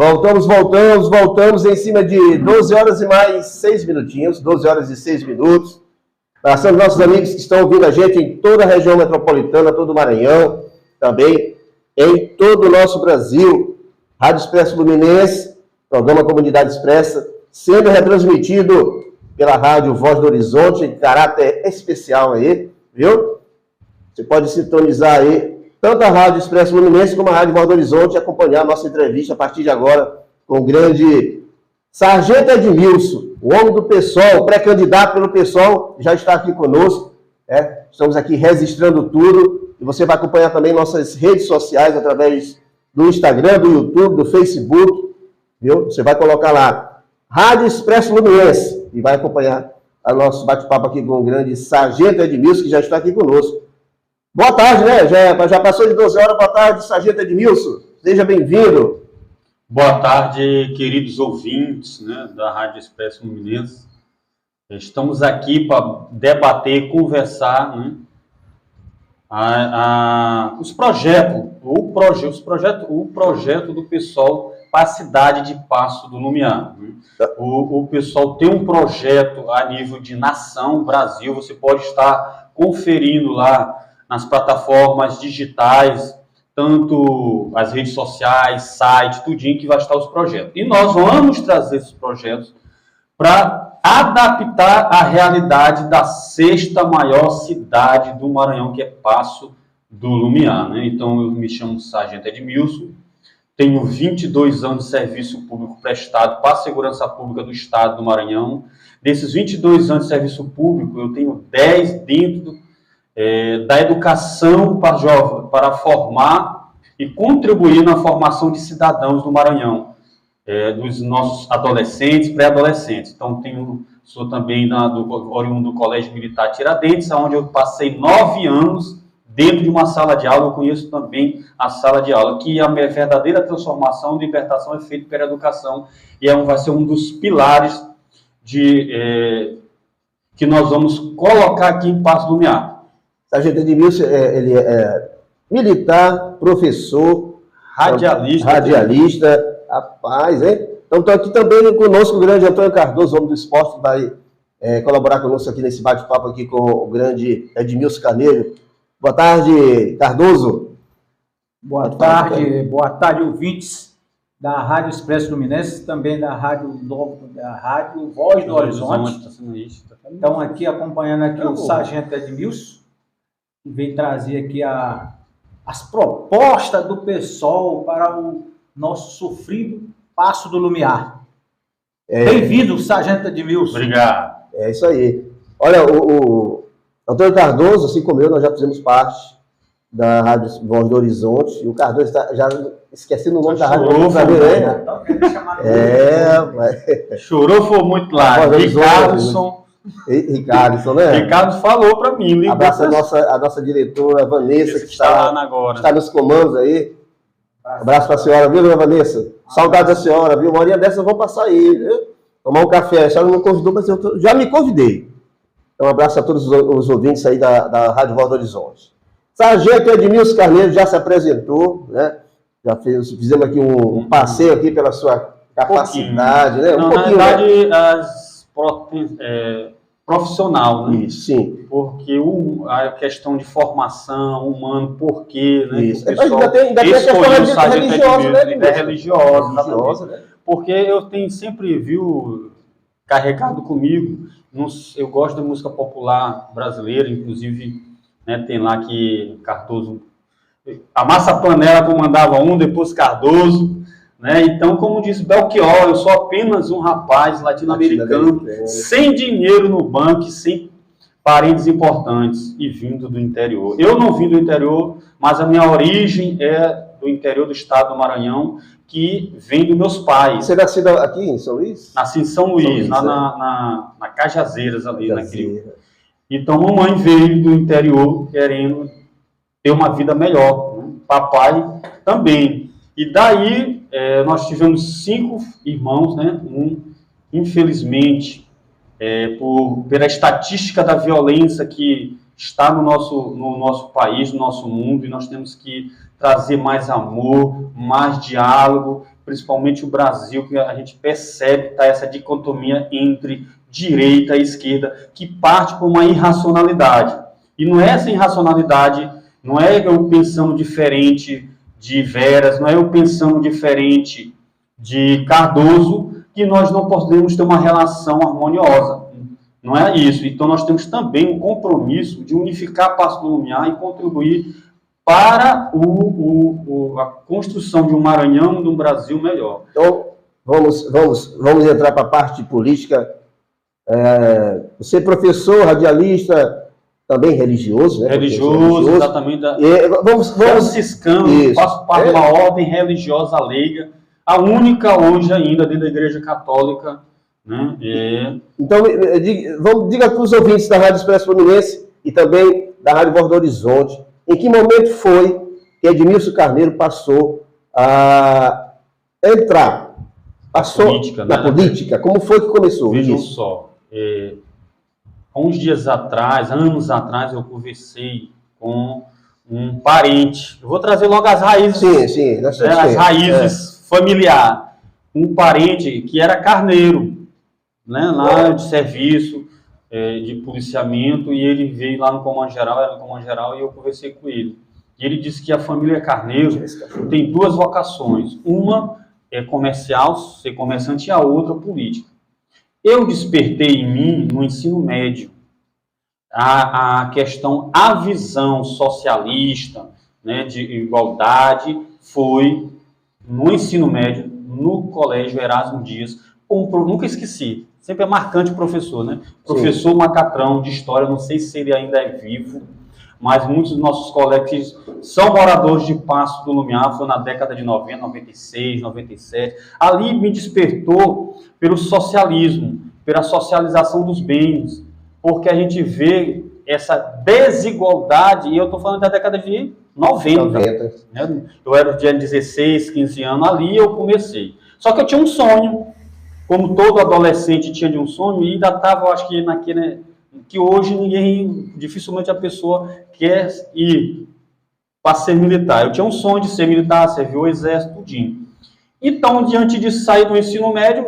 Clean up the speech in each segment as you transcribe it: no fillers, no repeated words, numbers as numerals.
Voltamos em cima de 12 horas e mais 6 minutinhos, 12 horas e 6 minutos. Passando nossos amigos que estão ouvindo a gente em toda a região metropolitana, todo o Maranhão, também em todo o nosso Brasil. Rádio Expresso Luminense, programa Comunidade Expressa, sendo retransmitido pela Rádio Voz do Horizonte, em caráter especial aí, viu? Você pode sintonizar aí tanto a Rádio Expresso Luminense como a Rádio Voz do Horizonte e acompanhar a nossa entrevista a partir de agora com o grande Sargento Edmilson, o homem do PSOL, pré-candidato pelo PSOL, já está aqui conosco. Estamos aqui registrando tudo e você vai acompanhar também nossas redes sociais através do Instagram, do YouTube, do Facebook, viu? Você vai colocar lá Rádio Expresso Luminense e vai acompanhar o nosso bate-papo aqui com o grande Sargento Edmilson, que já está aqui conosco. Boa tarde, né? Já passou de 12 horas. Boa tarde, Sargento Edmilson. Seja bem-vindo. Boa tarde, queridos ouvintes, né, da Rádio Expresso Luminense. Estamos aqui para debater, conversar, né, os projetos, o projeto do PSOL para a cidade de Paço do Lumiar. Né? O PSOL tem um projeto a nível de nação, Brasil. Você pode estar conferindo lá nas plataformas digitais, tanto as redes sociais, site, tudinho que vai estar os projetos. E nós vamos trazer esses projetos para adaptar a realidade da sexta maior cidade do Maranhão, que é Paço do Lumiar. Né? Então, eu me chamo Sargento Edmilson, tenho 22 anos de serviço público prestado para a segurança pública do Estado do Maranhão. Desses 22 anos de serviço público, eu tenho 10 dentro da educação para formar e contribuir na formação de cidadãos do Maranhão, dos nossos adolescentes, pré-adolescentes. Então, sou também oriundo do Colégio Militar Tiradentes, onde eu passei 9 anos dentro de uma sala de aula. Eu conheço também a sala de aula, que a minha verdadeira transformação e libertação é feita pela educação, e vai ser um dos pilares que nós vamos colocar aqui em Paço do Lumiar. Sargento Edmilson, ele é militar, professor, radialista, rapaz, hein? Então, estou aqui também conosco o grande Antônio Cardoso, homem do esporte, que vai colaborar conosco aqui nesse bate-papo aqui com o grande Edmilson Carneiro. Boa tarde, Cardoso. Boa tarde, ouvintes da Rádio Expresso Luminense, também da Rádio Voz do Horizonte. Estão aqui acompanhando aqui o Sargento Edmilson, que vem trazer aqui as propostas do PSOL para o nosso sofrido Paço do Lumiar. Bem-vindo, Sargento Edmilson. Obrigado. É isso aí. Olha, o Antônio Cardoso, assim como eu, nós já fizemos parte da Rádio Voz do Horizonte, e o Cardoso está já esquecendo o nome da rádio. Chorou, foi muito lá. Ricardo, né? Ricardo falou para mim. Abraço a nossa diretora, Vanessa, que está nos comandos aí. Abraço para a senhora, viu, dona Vanessa? Saudade da senhora, viu? Uma horinha dessa eu vou passar aí, viu? Tomar um café. A senhora não me convidou, mas eu já me convidei. Então, um abraço a todos os ouvintes aí da Rádio Voz do Horizonte. Sargento Edmilson Carneiro já se apresentou, né? Já fizemos aqui um passeio aqui pela sua capacidade, né? Não, na verdade, profissional, né? Isso, sim. Porque a questão de formação, humano, porquê, né? Isso. Que o pessoal ainda tem a questão religiosa, né? Religiosa, né? Porque eu tenho sempre, carregado comigo, eu gosto da música popular brasileira, inclusive, né, tem lá que Cardoso, a Massa Panela comandava depois Cardoso, né? Então, como diz Belchior, eu sou apenas um rapaz latino-americano, sem dinheiro no banco, sem parentes importantes e vindo do interior. Eu não vim do interior, mas a minha origem é do interior do estado do Maranhão, que vem dos meus pais. Você nasceu aqui em São Luís? Nasci em São Luís, na Cajazeiras, ali naquele. Então, mamãe veio do interior querendo ter uma vida melhor. Né? Papai também. E daí, nós tivemos 5 irmãos, né? Infelizmente, pela estatística da violência que está no nosso país, no nosso mundo, e nós temos que trazer mais amor, mais diálogo, principalmente o Brasil, que a gente percebe tá, essa dicotomia entre direita e esquerda, que parte por uma irracionalidade. E não é essa irracionalidade, não é eu pensando diferente de Veras, não é eu pensando diferente de Cardoso, que nós não podemos ter uma relação harmoniosa. Não é isso. Então, nós temos também um compromisso de unificar Paço do Lumiar e contribuir para a construção de um Maranhão, de um Brasil melhor. Então, vamos entrar para a parte política. Você é professor, radialista, também religioso, né? Religioso, exatamente. Vamos franciscano, faço parte de uma ordem religiosa leiga, a única hoje ainda dentro da Igreja Católica, né? Então, diga para os ouvintes da Rádio Expresso Fluminense e também da Rádio Voz do Horizonte, em que momento foi que Edmilson Carneiro passou a entrar na política? Como foi que começou? Vejam só, há uns dias atrás, anos atrás, eu conversei com um parente. Eu vou trazer logo as raízes. Sim, as raízes familiares. Um parente que era carneiro, né, lá de serviço, de policiamento, e ele veio lá no Comando Geral, e eu conversei com ele. E ele disse que a família Carneiro tem duas vocações. Uma é comercial, ser comerciante, e a outra política. Eu despertei em mim, no ensino médio, a visão socialista, né, de igualdade, foi no ensino médio, no colégio Erasmo Dias, nunca esqueci, sempre é marcante o professor, né? Professor Macatrão de História, não sei se ele ainda é vivo, mas muitos dos nossos colegas são moradores de Paço do Lumiar, foi na década de 90, 96, 97. Ali me despertou pelo socialismo, pela socialização dos bens, porque a gente vê essa desigualdade, e eu estou falando da década de 90. Né? Eu era de 16, 15 anos, ali eu comecei. Só que eu tinha um sonho, como todo adolescente tinha de um sonho, e ainda estava, eu acho que naquele... que hoje dificilmente a pessoa quer ir para ser militar. Eu tinha um sonho de ser militar, servir o exército, tudinho. Então, diante de sair do ensino médio,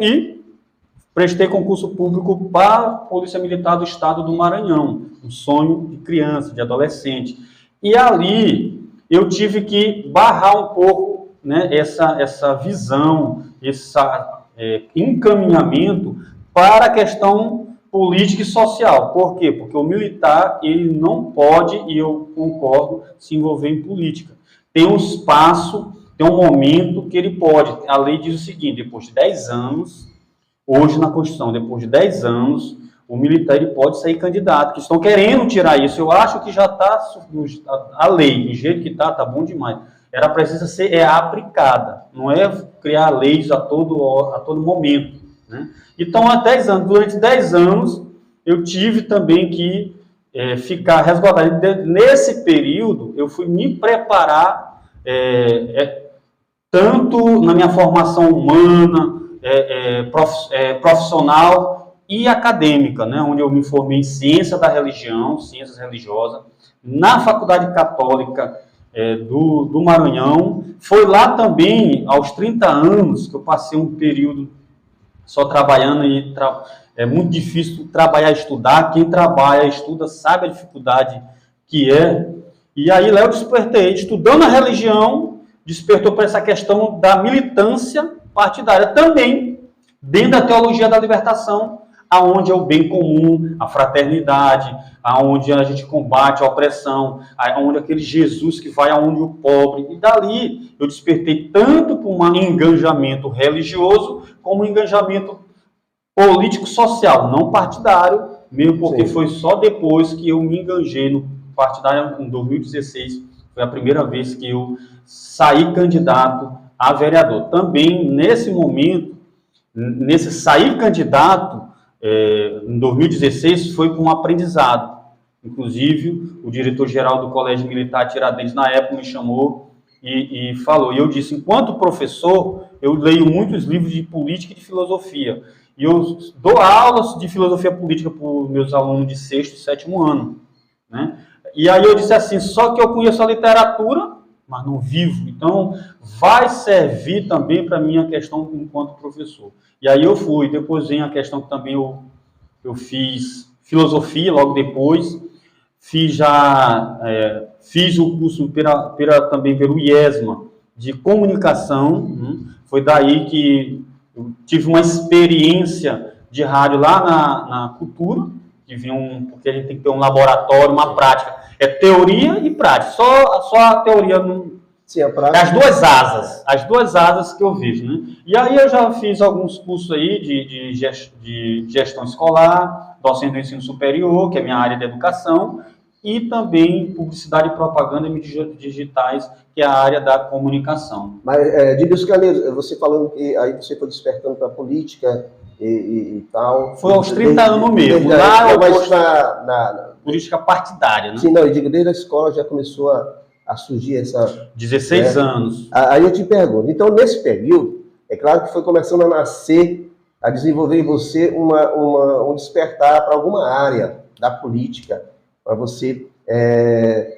prestei concurso público para a Polícia Militar do Estado do Maranhão. Um sonho de criança, de adolescente. E ali, eu tive que barrar um pouco, né, essa visão, esse encaminhamento para a questão política e social. Por quê? Porque o militar, ele não pode, e eu concordo, se envolver em política. Tem um espaço, tem um momento que ele pode. A lei diz o seguinte: depois de 10 anos, hoje na Constituição, depois de 10 anos, o militar ele pode sair candidato, que estão querendo tirar isso. Eu acho que já está, a lei, do jeito que está bom demais. Ela precisa ser aplicada, não é criar leis a todo momento, né? Então, há 10 anos, durante 10 anos, eu tive também que ficar resguardado. Nesse período, eu fui me preparar, tanto na minha formação humana, profissional e acadêmica, né, onde eu me formei em ciência da religião, ciências religiosas, na Faculdade Católica do Maranhão. Foi lá também, aos 30 anos, que eu passei um período só trabalhando, e é muito difícil trabalhar e estudar. Quem trabalha e estuda sabe a dificuldade que é. E aí lá eu despertei, estudando a religião, despertou para essa questão da militância partidária, também dentro da teologia da libertação, aonde é o bem comum, a fraternidade, aonde a gente combate a opressão, aonde aquele Jesus que vai aonde o pobre. E dali eu despertei tanto para um engajamento religioso, como um engajamento político-social, não partidário, mesmo porque foi só depois que eu me engajei no partidário, em 2016, foi a primeira vez que eu saí candidato a vereador. Também, nesse momento, nesse sair candidato, em 2016, foi com um aprendizado. Inclusive, o diretor-geral do Colégio Militar Tiradentes, na época, me chamou e falou. E eu disse, enquanto professor, eu leio muitos livros de política e de filosofia. E eu dou aulas de filosofia política para os meus alunos de 6º e 7º ano, né? E aí eu disse assim, só que eu conheço a literatura mas não vivo. Então, vai servir também para a minha questão enquanto professor. E aí eu fui, depois vem a questão que também eu fiz filosofia logo depois, fiz o curso também pelo IESMA de comunicação, foi daí que eu tive uma experiência de rádio lá na cultura, porque a gente tem que ter um laboratório, uma prática, é teoria e prática, só a teoria não. Sim, a prática. As duas asas que eu vejo, né? E aí eu já fiz alguns cursos aí de gestão escolar, docente do ensino superior, que é a minha área de educação, e também publicidade e propaganda e mídias digitais, que é a área da comunicação. Mas, Dilson Carneiro, você falando que aí você foi despertando para a política e tal. Foi aos 30 anos mesmo. Lá eu gosto na política partidária, né? Sim, não, eu digo, desde a escola já começou a surgir essa... 16 anos. Aí eu te pergunto, então nesse período, é claro que foi começando a nascer, a desenvolver em você um despertar para alguma área da política, para você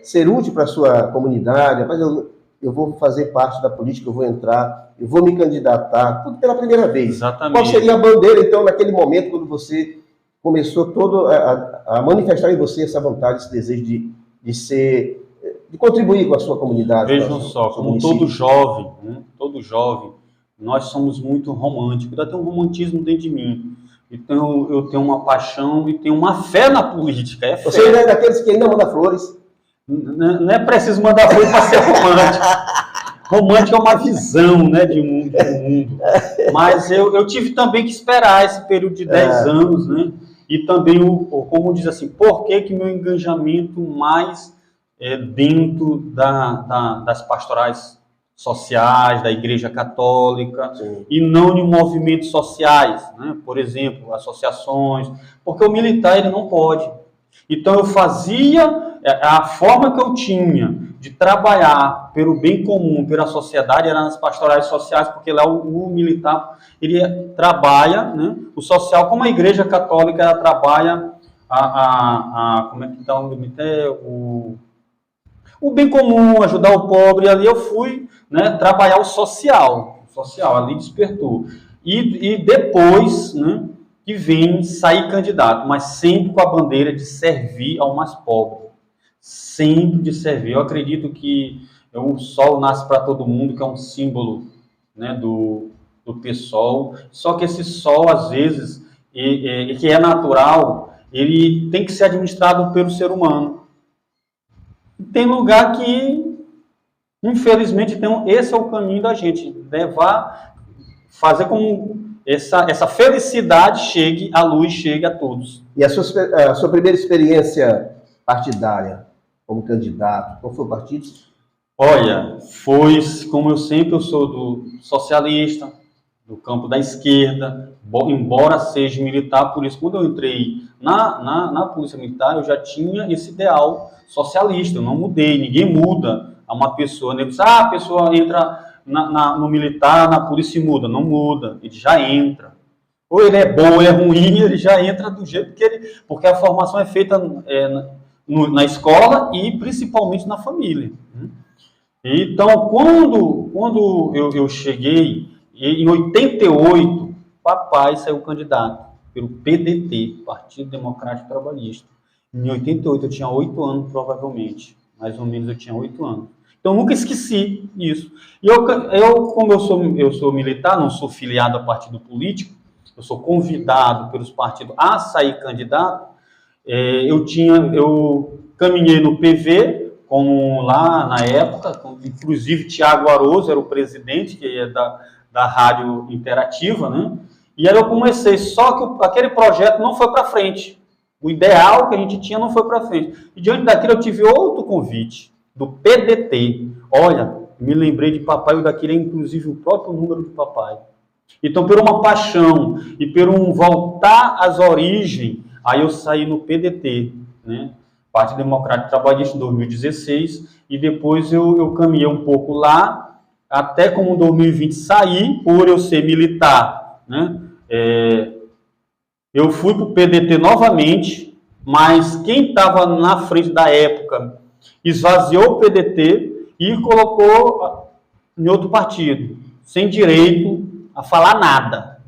ser útil para a sua comunidade. Rapaz, eu vou fazer parte da política, eu vou entrar, eu vou me candidatar, tudo pela primeira vez. Exatamente. Qual seria a bandeira, então, naquele momento, quando você começou a manifestar em você essa vontade, esse desejo de contribuir com a sua comunidade? Vejam só, como todo jovem, nós somos muito românticos, ainda tem um romantismo dentro de mim. Então, eu tenho uma paixão e tenho uma fé na política. É fé. Você não é daqueles que ainda manda flores? Não é preciso mandar flores para ser romântico. Romântico é uma visão, né, de mundo. Mas eu tive também que esperar esse período de 10 anos, né? E também, como diz assim, por que meu engajamento mais dentro das pastorais sociais, da Igreja Católica, sim, e não em movimentos sociais, né? Por exemplo, associações, porque o militar ele não pode. Então eu fazia, a forma que eu tinha de trabalhar pelo bem comum, pela sociedade, era nas pastorais sociais, porque lá o militar ele trabalha, né? O social, como a Igreja Católica ela trabalha como é que está o bem comum, ajudar o pobre. Ali eu fui, né, trabalhar o social ali despertou. E depois, né, que vem sair candidato, mas sempre com a bandeira de servir ao mais pobre. Sempre de servir. Eu acredito que o sol nasce para todo mundo, que é um símbolo, né, do PSOL. Só que esse sol, às vezes, que é natural, ele tem que ser administrado pelo ser humano. Tem lugar que, infelizmente, esse é o caminho da gente, fazer com essa felicidade chegue, a luz chegue a todos. E a sua primeira experiência partidária como candidato, qual foi o partido? Olha, como eu sou do socialista, do campo da esquerda, embora seja militar, por isso quando eu entrei na Polícia Militar, eu já tinha esse ideal socialista, eu não mudei, ninguém muda a uma pessoa, né? A pessoa entra no militar, na polícia e muda, não muda, ele já entra. Ou ele é bom ou é ruim, ele já entra do jeito porque a formação é feita na escola e principalmente na família. Então, quando eu cheguei, em 88, papai saiu candidato pelo PDT, Partido Democrático Trabalhista. Em 88 eu tinha 8 anos, provavelmente. Mais ou menos eu tinha 8 anos. Então eu nunca esqueci isso. E como eu sou militar, não sou filiado a partido político, eu sou convidado pelos partidos a sair candidato, eu caminhei no PV, como lá na época, inclusive Tiago Aroso era o presidente, que é da Rádio Interativa, né? E aí eu comecei, só que aquele projeto não foi para frente. O ideal que a gente tinha não foi para frente. E diante daquilo eu tive outro convite, do PDT. Olha, me lembrei de papai, o daquele é inclusive o próprio número de papai. Então, por uma paixão e por um voltar às origens, aí eu saí no PDT, né? Partido Democrático Trabalhista, em 2016, e depois eu caminhei um pouco lá, até como em 2020 saí, por eu ser militar, né? Eu fui para o PDT novamente, mas quem estava na frente da época esvaziou o PDT e colocou em outro partido, sem direito a falar nada,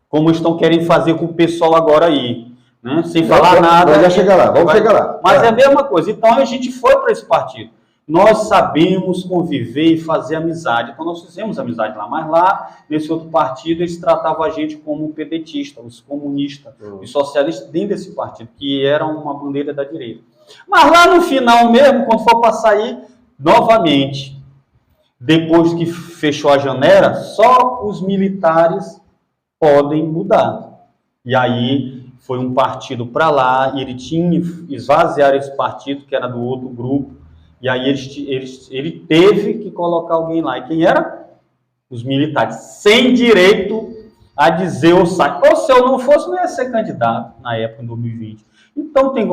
como estão querendo fazer com o pessoal agora aí, né? Sem falar nada. Vamos chegar lá, vamos chegar lá. Mas é a mesma coisa. Então a gente foi para esse partido. Nós sabemos conviver e fazer amizade. Então nós fizemos amizade lá. Mas lá, nesse outro partido, eles tratavam a gente como pedetista, os comunistas, os socialistas dentro desse partido, que era uma bandeira da direita. Mas lá no final mesmo, quando for para sair, novamente, depois que fechou a janela, só os militares podem mudar. E aí foi um partido para lá, e ele tinha esvaziar esse partido, que era do outro grupo, e aí ele teve que colocar alguém lá. E quem era? Os militares, sem direito a dizer ou sai. Ou se eu não fosse, não ia ser candidato na época, em 2020. Então tem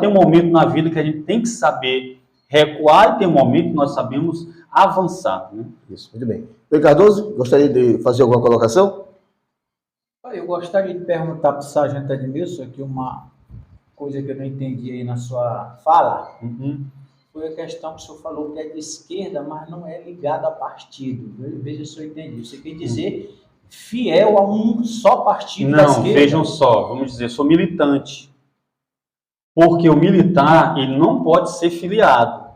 um momento na vida que a gente tem que saber recuar, e tem um momento que nós sabemos avançar. Né? Isso, muito bem. Rui Cardoso, gostaria de fazer alguma colocação? Eu gostaria de perguntar para o sargento Edmilson aqui uma coisa que eu não entendi aí na sua fala. Foi a questão que o senhor falou que é de esquerda, mas não é ligado a partido. Veja se eu entendi. Você quer dizer fiel a um só partido da esquerda? Não, vejam só, vamos dizer, sou militante. Porque o militar, ele não pode ser filiado.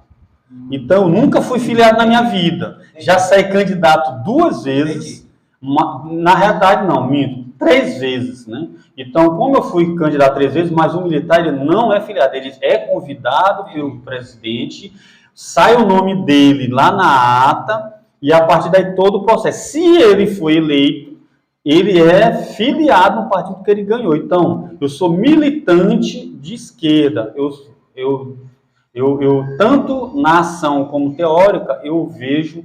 Então, eu nunca fui filiado na minha vida. Já saí candidato 2 vezes. Na realidade, não, minto, 3 vezes, né? Então, como eu fui candidato 3 vezes, mas o militar ele não é filiado, ele é convidado pelo presidente, sai o nome dele lá na ata, e a partir daí todo o processo. Se ele foi eleito, ele é filiado no partido que ele ganhou. Então, eu sou militante de esquerda. Eu tanto na ação como teórica, eu vejo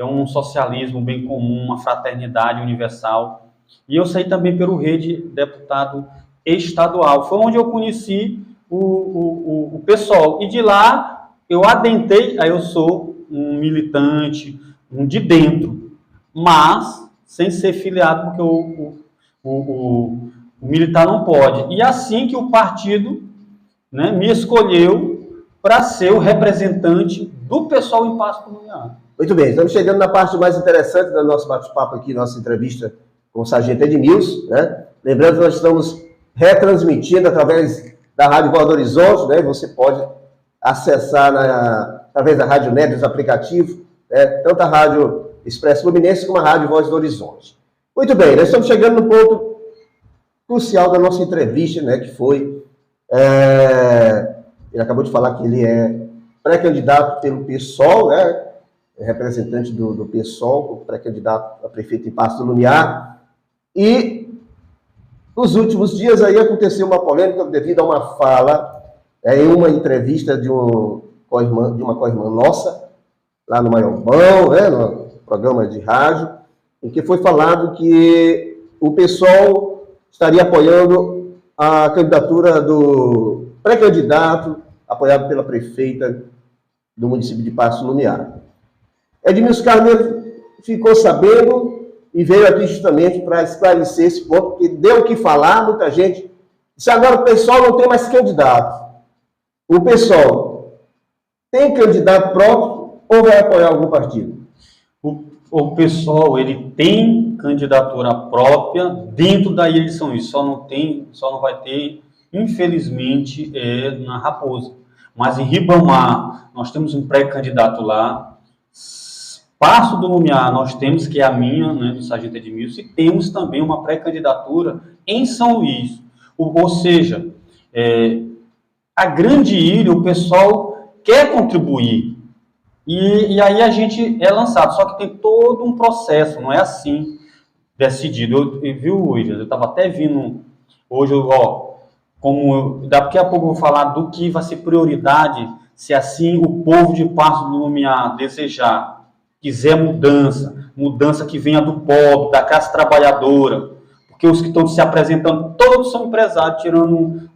um socialismo bem comum, uma fraternidade universal. E eu saí também pelo rede deputado estadual. Foi onde eu conheci o PSOL. E de lá eu adentrei, aí eu sou um militante, um de dentro, mas sem ser filiado, porque o militar não pode. E assim que o partido, né, me escolheu para ser o representante do PSOL em Paço do Lumiar. Muito bem, estamos chegando na parte mais interessante do nosso bate-papo aqui, nossa entrevista com o sargento Edmilson, né? Lembrando que nós estamos retransmitindo através da Rádio Voz do Horizonte, né? Você pode acessar através da Rádio Net, dos aplicativos, né? Tanto a Rádio Expresso Fluminense como a Rádio Voz do Horizonte. Muito bem, nós estamos chegando no ponto crucial da nossa entrevista, né? Que foi... ele acabou de falar que ele é pré-candidato pelo PSOL, né? É representante do PSOL, pré-candidato a prefeito em Paço do Lumiar. E nos últimos dias aí aconteceu uma polêmica devido a uma fala em uma entrevista de uma co-irmã nossa, lá no Maiobão, né, no programa de rádio, em que foi falado que o PSOL estaria apoiando a candidatura do pré-candidato apoiado pela prefeita do município de Paço do Lumiar. Edmilson Carneiro ficou sabendo e veio aqui justamente para esclarecer esse ponto, porque deu o que falar, muita gente disse, agora o PSOL não tem mais candidato. O PSOL tem candidato próprio ou vai apoiar algum partido? O PSOL, ele tem candidatura própria dentro da Ilha de São Luís, só não vai ter, infelizmente, na Raposa. Mas em Ribamar, nós temos um pré-candidato lá. Paço do Lumiar, nós temos, que é a minha, né, do sargento Edmilson, e temos também uma pré-candidatura em São Luís. Ou seja, a grande ilha, o pessoal quer contribuir. E aí a gente é lançado, só que tem todo um processo, não é assim decidido. Viu, William? Eu estava até vindo hoje, daqui a pouco eu vou falar do que vai ser prioridade, se assim o povo de Paço do Lumiar desejar, quiser mudança que venha do pobre, da classe trabalhadora, porque os que estão se apresentando, todos são empresários, tirando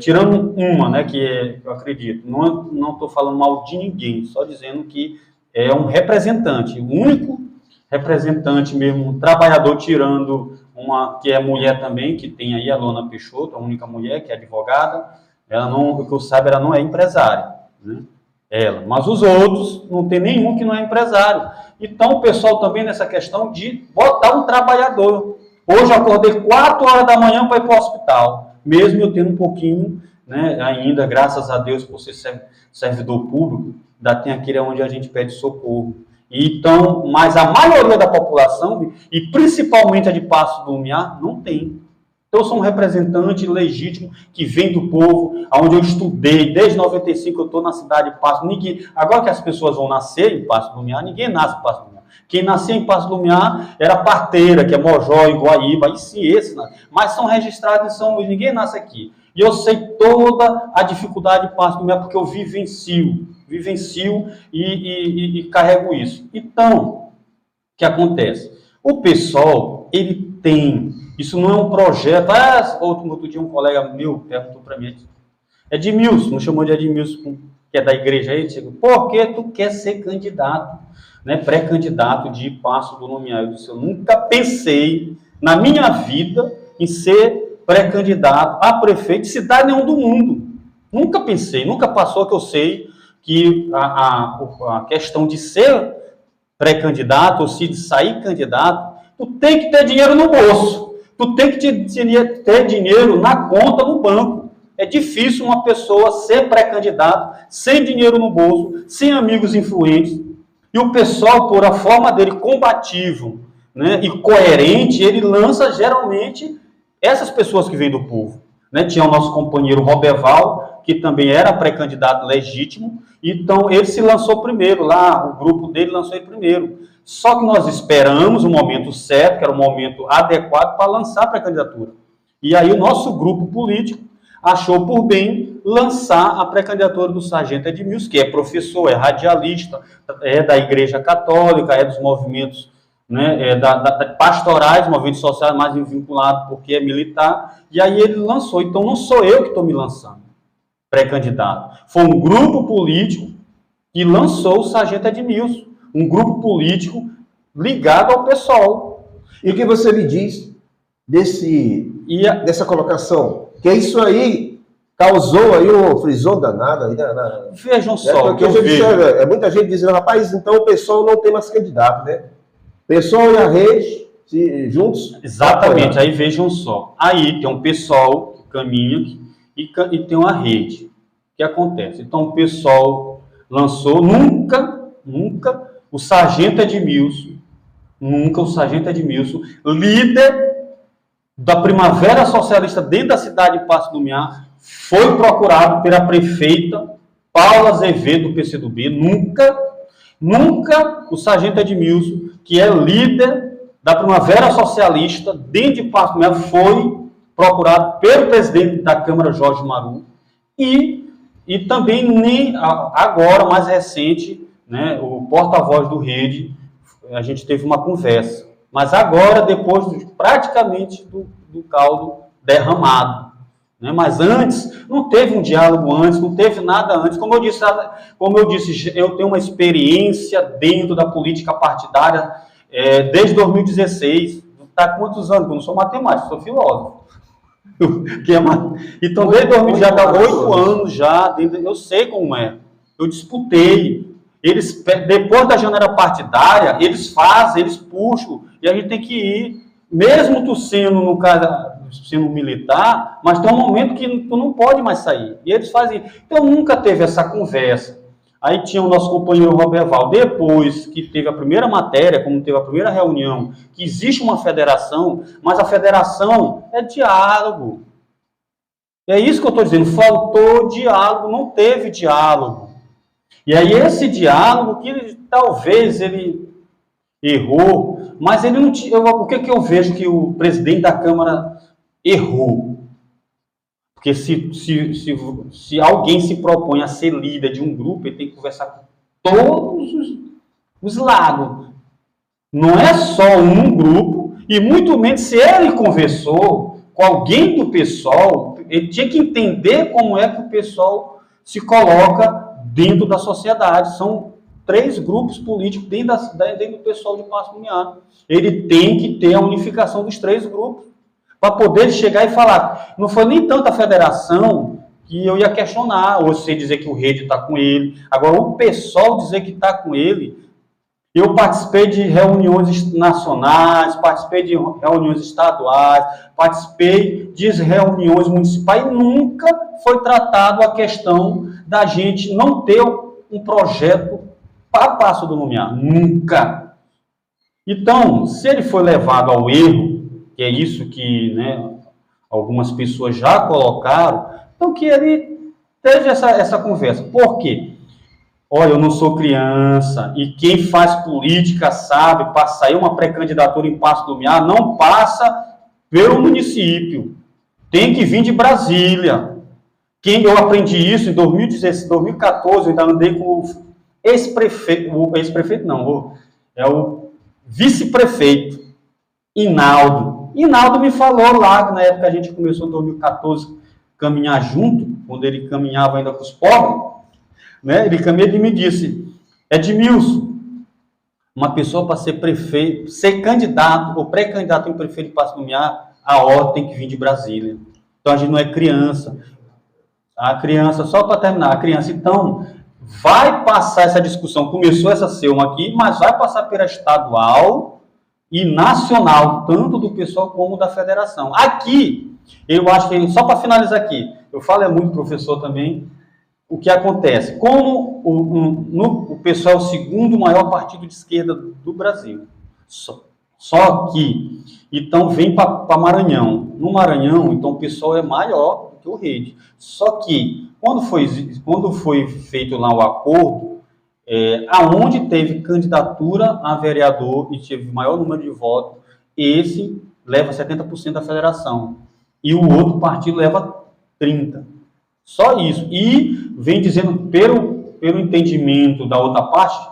tirando uma, né, que eu acredito, não estou falando mal de ninguém, só dizendo que é um representante, o único representante mesmo, trabalhador, tirando uma que é mulher também, que tem aí a Lona Peixoto, a única mulher que é advogada, ela não, o que eu saiba, ela não é empresária, né? Ela. Mas os outros, não tem nenhum que não é empresário. Então, o pessoal também nessa questão de botar um trabalhador. Hoje eu acordei 4 horas da manhã para ir para o hospital, mesmo eu tendo um pouquinho, né, ainda, graças a Deus, por ser servidor público, ainda tem aquele onde a gente pede socorro. Então, mas a maioria da população, e principalmente a de Paços do Lumiar, não tem. Então, eu sou um representante legítimo que vem do povo, onde eu estudei, desde 95 eu estou na cidade de Paços. Agora que as pessoas vão nascer em Paços do Lumiar, ninguém nasce em Paços do Lumiar. Quem nascia em Paços do Lumiar era Parteira, que é Mojó, Iguaíba, e sim, esse, né? Mas são registrados em São Luís, ninguém nasce aqui. E eu sei toda a dificuldade de Paços do Lumiar, porque eu vivencio e carrego isso. Então, o que acontece? O pessoal, ele tem, isso não é um projeto, outro dia um colega meu perguntou para mim, Edmilson, me chamou de Edmilson, que é da igreja aí, disse, por que tu quer ser candidato, né, pré-candidato de Paços do Lumiar? Eu disse, eu nunca pensei na minha vida em ser pré-candidato a prefeito de cidade nenhuma do mundo. Nunca pensei, nunca passou que eu sei que a questão de ser pré-candidato, ou se de sair candidato, tu tem que ter dinheiro no bolso, tu tem que ter dinheiro na conta no banco. É difícil uma pessoa ser pré-candidato sem dinheiro no bolso, sem amigos influentes. E o pessoal, por a forma dele combativo, né, e coerente, ele lança geralmente essas pessoas que vêm do povo. Né? Tinha o nosso companheiro Roberval, que também era pré-candidato legítimo, então ele se lançou primeiro lá, o grupo dele lançou ele primeiro. Só que nós esperamos o momento certo, que era o momento adequado para lançar a pré-candidatura. E aí o nosso grupo político achou por bem lançar a pré-candidatura do Sargento Edmilson, que é professor, é radialista, é da Igreja Católica, é dos movimentos, né, pastorais, movimentos sociais, mais vinculado porque é militar, e aí ele lançou. Então não sou eu que estou me lançando, pré-candidato. Foi um grupo político que lançou o Sargento Edmilson, um grupo político ligado ao PSOL. E o que você me diz dessa colocação? Que isso aí causou aí um frisão danado. Aí Vejam só. Porque muita gente dizendo, rapaz, então o PSOL não tem mais candidato, né? PSOL e a rede juntos. Exatamente, aí vejam só. Aí tem um PSOL que caminha e tem uma rede. O que acontece? Então o PSOL lançou, nunca o Sargento Edmilson, líder da Primavera Socialista dentro da cidade de Paços do Lumiar, foi procurado pela prefeita Paula Azevedo do PCdoB. Nunca o Sargento Edmilson, que é líder da Primavera Socialista dentro de Paços do Lumiar, foi procurado pelo presidente da Câmara, Jorge Maru, e também nem agora, mais recente, né, o porta-voz do Rede, a gente teve uma conversa. Mas agora, depois praticamente do caldo derramado. Né? Mas antes, não teve um diálogo antes, não teve nada antes. Como eu disse, eu tenho uma experiência dentro da política partidária desde 2016. Está há quantos anos? Eu não sou matemático, sou filósofo. Então, desde 2016, já dá 8 anos já, eu sei como é. Eu disputei. Eles, depois da janela partidária, eles fazem, eles puxam, e a gente tem que ir, mesmo tu sendo, no caso, sendo militar, mas tem um momento que tu não pode mais sair. E eles fazem. Então nunca teve essa conversa. Aí tinha o nosso companheiro Roberval, depois que teve a primeira matéria, como teve a primeira reunião, que existe uma federação, mas a federação é diálogo. É isso que eu estou dizendo, faltou diálogo, não teve diálogo. E aí esse diálogo, que talvez ele errou, mas ele não tinha. O que eu vejo que o presidente da Câmara errou? Porque se alguém se propõe a ser líder de um grupo, ele tem que conversar com todos os lados. Não é só um grupo, e muito menos se ele conversou com alguém do PSOL, ele tinha que entender como é que o PSOL se coloca dentro da sociedade. São 3 grupos políticos dentro do PSOL de Paços do Lumiar. Ele tem que ter a unificação dos 3 grupos para poder chegar e falar. Não foi nem tanto a federação que eu ia questionar, ou você dizer que o Rede está com ele. Agora, o PSOL dizer que está com ele, eu participei de reuniões nacionais, participei de reuniões estaduais, participei de reuniões municipais e nunca foi tratado a questão da gente não ter um projeto para Paço do Lumiar. Nunca. Então, se ele foi levado ao erro, que é isso que, né, algumas pessoas já colocaram, então que ele teve essa conversa. Por quê? Olha, eu não sou criança, e quem faz política sabe, para sair uma pré-candidatura em Paço do Lumiar, não passa pelo município. Tem que vir de Brasília. Eu aprendi isso em 2016, 2014, eu ainda andei com o ex-prefeito não, é o vice-prefeito, Inaldo. Inaldo me falou lá, na época que a gente começou em 2014, caminhar junto, quando ele caminhava ainda com os pobres, né? Ele me disse, Edmilson, uma pessoa para ser prefeito, ser candidato ou pré-candidato em prefeito de Paço do Lumiar, a ordem tem que vir de Brasília. Então a gente não é criança. A criança, só para terminar, a criança, então, vai passar essa discussão, começou essa selma aqui, mas vai passar pela estadual e nacional, tanto do pessoal como da federação. Aqui, eu acho que, só para finalizar aqui, eu falo muito, professor, também, o que acontece? Como o PSOL é o segundo maior partido de esquerda do Brasil. Só que, então, vem para Maranhão. No Maranhão, então, o PSOL é maior do que o Rede. Só que, quando foi feito lá o acordo, aonde teve candidatura a vereador e teve maior número de votos, esse leva 70% da federação. E o outro partido leva 30%. Só isso. E vem dizendo, pelo entendimento da outra parte,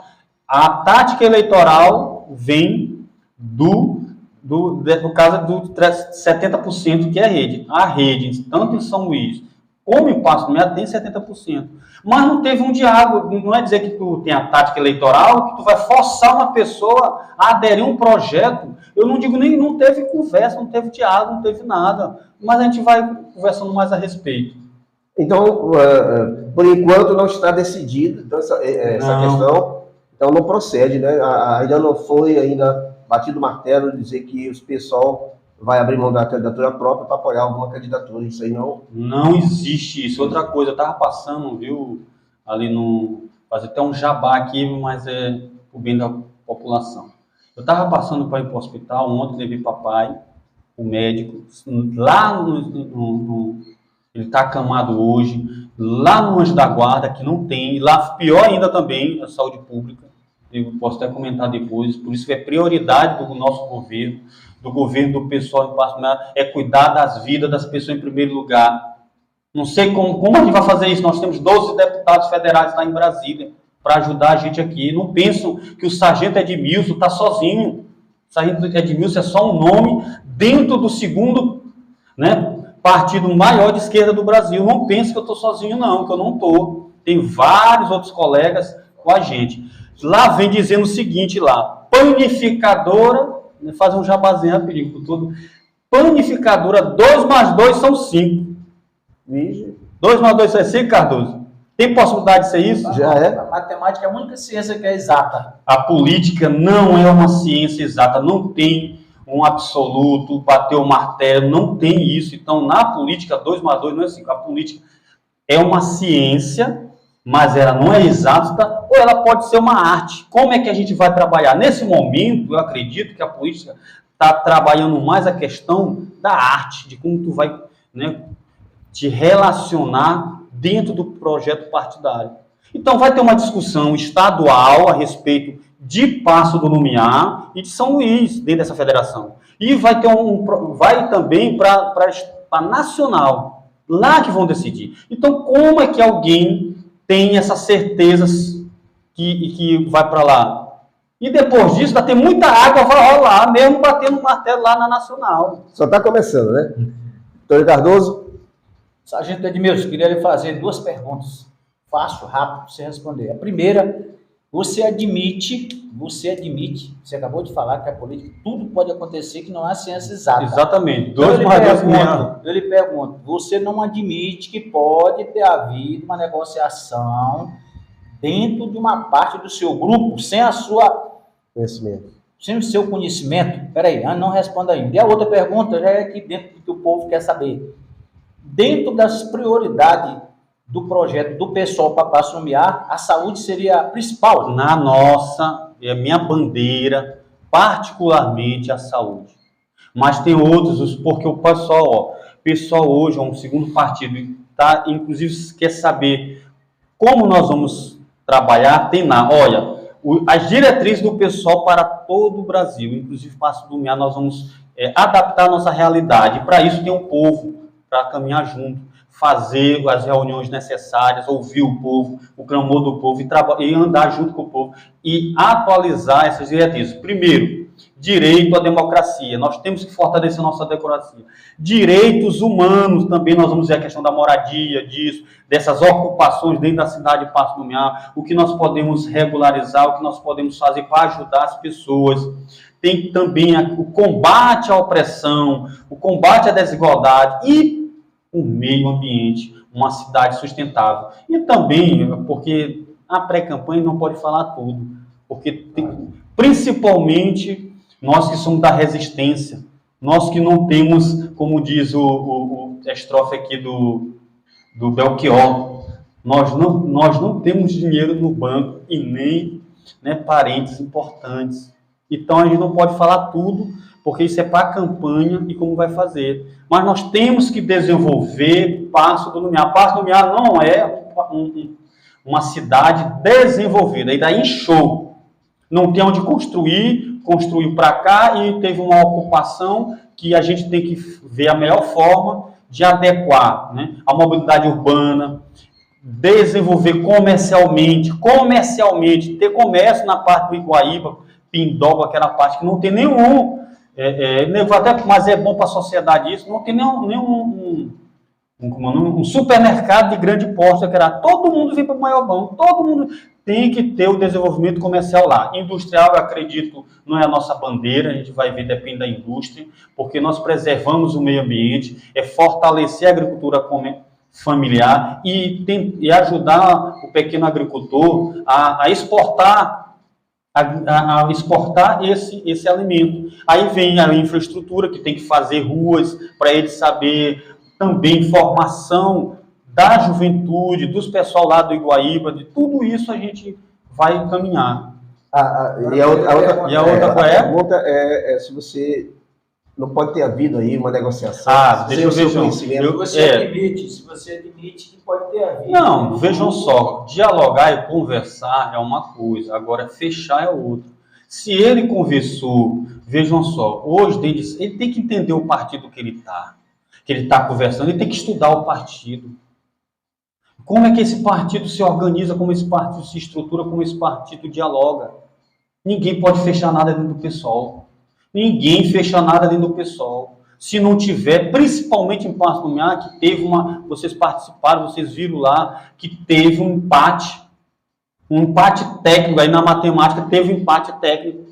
a tática eleitoral vem no caso do 70% que é a Rede. A Rede, tanto em São Luís como em Paço do Lumiar, tem 70%. Mas não teve um diálogo. Não é dizer que tu tem a tática eleitoral, que tu vai forçar uma pessoa a aderir a um projeto. Eu não digo nem, não teve conversa, não teve diálogo, não teve nada. Mas a gente vai conversando mais a respeito. Então, por enquanto não está decidido então, essa questão, então não procede, né? Ainda não foi batido o martelo dizer que o PSOL vai abrir mão da candidatura própria para apoiar alguma candidatura, isso aí não... Não existe isso. Outra coisa, eu estava passando, viu, ali fazer até um jabá aqui, mas é o bem da população. Eu estava passando para ir para o hospital, ontem levei papai, o médico, lá ele está acamado hoje, lá no Anjo da Guarda, que não tem, lá pior ainda também, a saúde pública, eu posso até comentar depois, por isso que é prioridade do nosso governo, do governo do pessoal do Paço do Lumiar, é cuidar das vidas das pessoas em primeiro lugar. Não sei como a gente vai fazer isso, nós temos 12 deputados federais lá em Brasília, para ajudar a gente aqui, não pensam que o Sargento Edmilson está sozinho, o Sargento Edmilson é só um nome dentro do segundo, né, partido maior de esquerda do Brasil. Não pense que eu estou sozinho, não, que eu não estou. Tem vários outros colegas com a gente. Lá vem dizendo o seguinte lá, panificadora, faz um jabazinho rapidinho por tudo, panificadora, 2 mais 2 são 5. 2 mais 2 é 5, Cardoso? Tem possibilidade de ser isso? Já é. A matemática é a única ciência que é exata. A política não é uma ciência exata, não tem um absoluto, bater o martelo, não tem isso. Então, na política, 2 mais 2 não é 5. A política é uma ciência, mas ela não é exata, ou ela pode ser uma arte. Como é que a gente vai trabalhar? Nesse momento, eu acredito que a política está trabalhando mais a questão da arte, de como tu vai, né, te relacionar dentro do projeto partidário. Então, vai ter uma discussão estadual a respeito de Paço do Lumiar e de São Luís, dentro dessa federação. E vai ter vai também para nacional, lá que vão decidir. Então, como é que alguém tem essas certezas que vai para lá? E depois disso, vai ter muita água, vai rolar, mesmo batendo o martelo lá na nacional. Só está começando, né? Antônio Cardoso? Sargento Edmilson, queria lhe fazer 2 perguntas. Fácil, rápido, para você responder. A primeira Você admite, você acabou de falar que a política, tudo pode acontecer, que não há ciência exata. Exatamente. Então, eu lhe pergunto, você não admite que pode ter havido uma negociação dentro de uma parte do seu grupo, sem a sua Conhecimento. sem o seu conhecimento? Peraí, não responda ainda. E a outra pergunta já é aqui dentro do que o povo quer saber. Dentro das prioridades do projeto do pessoal para Paço Lumiar, a saúde seria a principal? Na nossa, é a minha bandeira, particularmente a saúde. Mas tem outros, porque o pessoal hoje é um segundo partido, tá, inclusive quer saber como nós vamos trabalhar, olha, as diretrizes do pessoal para todo o Brasil, inclusive Paço Lumiar, nós vamos adaptar a nossa realidade. Para isso tem um povo para caminhar junto, fazer as reuniões necessárias, ouvir o povo, o clamor do povo e andar junto com o povo e atualizar essas diretrizes. Primeiro, direito à democracia. Nós temos que fortalecer nossa democracia. Direitos humanos também, nós vamos ver a questão da moradia, dessas ocupações dentro da cidade de Paço Lumiar, o que nós podemos regularizar, o que nós podemos fazer para ajudar as pessoas. Tem também o combate à opressão, o combate à desigualdade e o meio ambiente, uma cidade sustentável. E também, porque a pré-campanha não pode falar tudo, porque principalmente nós que somos da resistência, nós que não temos, como diz a estrofe aqui do Belchior, nós não temos dinheiro no banco e nem, né, parentes importantes. Então a gente não pode falar tudo, porque isso é para a campanha e como vai fazer. Mas nós temos que desenvolver Paço do Lumiar. Paço do Lumiar não é uma cidade desenvolvida, e daí show. Não tem onde construiu para cá e teve uma ocupação que a gente tem que ver a melhor forma de adequar, né, a mobilidade urbana, desenvolver comercialmente, ter comércio na parte do Iguaíba, Pindoba, aquela parte que não tem nenhum, mas é bom para a sociedade isso, não tem nenhum supermercado de grande porte, todo mundo vem para o Maiobão, todo mundo tem que ter o desenvolvimento comercial lá. Industrial, eu acredito, não é a nossa bandeira, a gente vai ver, depende da indústria, porque nós preservamos o meio ambiente, fortalecer a agricultura familiar e ajudar o pequeno agricultor a exportar esse alimento. Aí vem a infraestrutura, que tem que fazer ruas para ele saber, também formação da juventude, dos pessoal lá do Iguaíba, de tudo isso a gente vai caminhar. E a outra pergunta é se você não pode ter havido aí uma negociação. Deixa eu ver, se você admite que pode ter havido. Não, vejam só, dialogar e conversar é uma coisa, agora fechar é outra. Se ele conversou, vejam só, hoje ele tem que entender o partido que ele está conversando, ele tem que estudar o partido. Como é que esse partido se organiza, como esse partido se estrutura, como esse partido dialoga. Ninguém pode fechar nada dentro do PSOL. Ninguém fecha nada dentro do PSOL. Se não tiver, principalmente em Paço Lumiar, que teve vocês participaram, vocês viram lá, que teve um empate técnico, aí na matemática teve um empate técnico.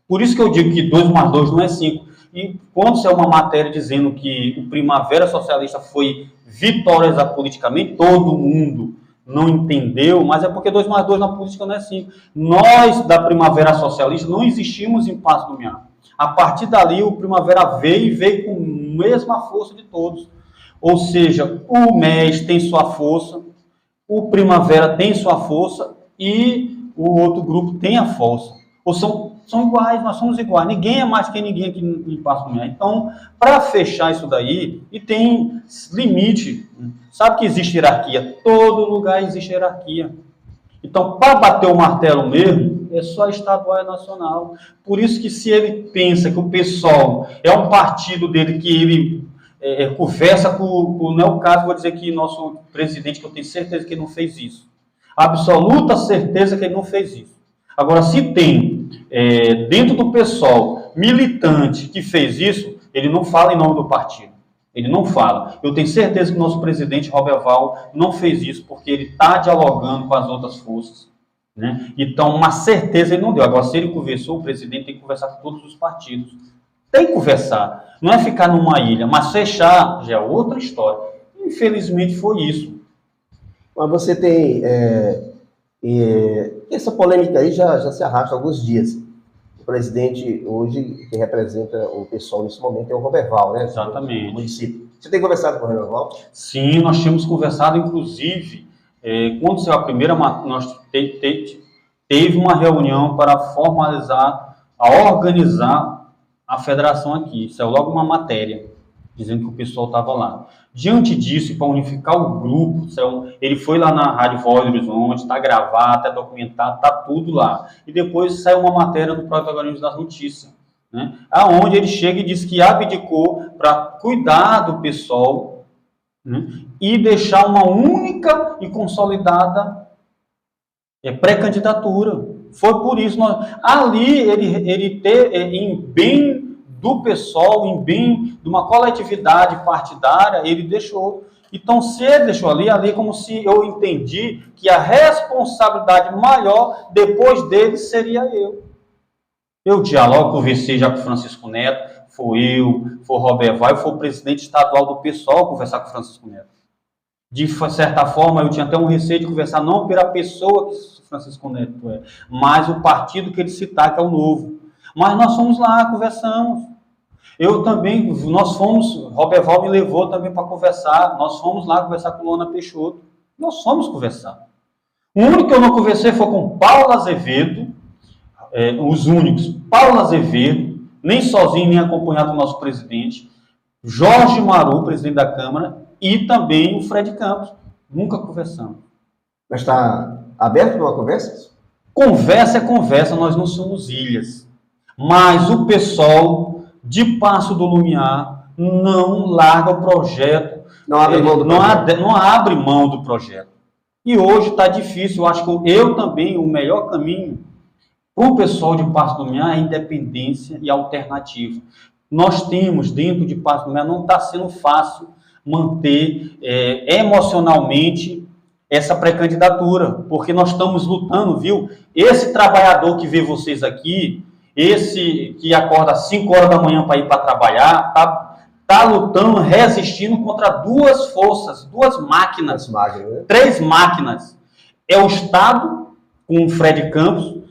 Por isso que eu digo que 2 mais 2 não é 5. E quando saiu uma matéria dizendo que o Primavera Socialista foi vitoriosa politicamente, todo mundo não entendeu, mas é porque 2 mais 2 na política não é 5. Nós, da Primavera Socialista, não existimos em Paço Lumiar. A partir dali, o Primavera veio com a mesma força de todos. Ou seja, o MES tem sua força, o Primavera tem sua força e o outro grupo tem a força. Ou são iguais, nós somos iguais. Ninguém é mais que ninguém aqui em Paço Lumiar. Então, para fechar isso daí, e tem limite, sabe que existe hierarquia? Todo lugar existe hierarquia. Então, para bater o martelo mesmo, é só estadual e nacional. Por isso que se ele pensa que o PSOL é um partido dele que ele conversa com... Não é o caso, vou dizer que nosso presidente, que eu tenho certeza que ele não fez isso. Absoluta certeza que ele não fez isso. Agora, se tem dentro do PSOL militante que fez isso, ele não fala em nome do partido. Ele não fala. Eu tenho certeza que o nosso presidente, Roberval, não fez isso porque ele está dialogando com as outras forças. né? Então, uma certeza ele não deu. Agora, se ele conversou, o presidente tem que conversar com todos os partidos. Tem que conversar. Não é ficar numa ilha, mas fechar já é outra história. Infelizmente, foi isso. Mas você tem... essa polêmica aí já se arrasta há alguns dias. O presidente hoje, que representa o pessoal nesse momento, é o Roberval, né? Exatamente. Do município. Você tem conversado com o Roberval? Sim, nós tínhamos conversado, inclusive, quando saiu a primeira, nós teve uma reunião para formalizar, organizar a federação aqui. Saiu logo uma matéria, dizendo que o pessoal estava lá. Diante disso, para unificar o grupo, ele foi lá na Rádio Voz do Horizonte, está gravado, está documentado, está tudo lá. E depois saiu uma matéria no Protagonismo das Notícias, né? Aonde ele chega e diz que abdicou para cuidar do pessoal, né? E deixar uma única e consolidada pré-candidatura. Foi por isso, ali ele em bem do pessoal, em bem de uma coletividade partidária, ele deixou. Então, se ele deixou ali é como se eu entendi que a responsabilidade maior depois dele seria eu. Eu dialogo, conversei já com o Francisco Neto, foi o Roberval, foi o presidente estadual do PSOL conversar com o Francisco Neto. De certa forma, eu tinha até um receio de conversar não pela pessoa que o Francisco Neto é, mas o partido que ele citar, que é o Novo. Mas nós fomos lá, conversamos. Eu também, Roberval me levou também para conversar, nós fomos lá conversar com Luana Peixoto. Nós fomos conversar. O único que eu não conversei foi com Paulo Azevedo, os únicos, Paulo Azevedo, nem sozinho, nem acompanhado do nosso presidente, Jorge Maru, presidente da Câmara, e também o Fred Campos. Nunca conversamos. Mas está aberto para uma conversa? Conversa é conversa, nós não somos ilhas. Mas o pessoal de Passo do Lumiar não larga o projeto. Não abre mão do projeto. Não abre mão do projeto. E hoje está difícil. Eu acho que eu também, o melhor caminho para o pessoal de Passo do Lumiar é independência e alternativa. Nós temos dentro de Passo do Lumiar, não está sendo fácil manter emocionalmente essa pré-candidatura, porque nós estamos lutando, viu? Esse trabalhador que vê vocês aqui, esse que acorda às 5 horas da manhã para ir para trabalhar, tá lutando, resistindo contra duas forças, duas máquinas, três máquinas. É o Estado, com o Fred Campos,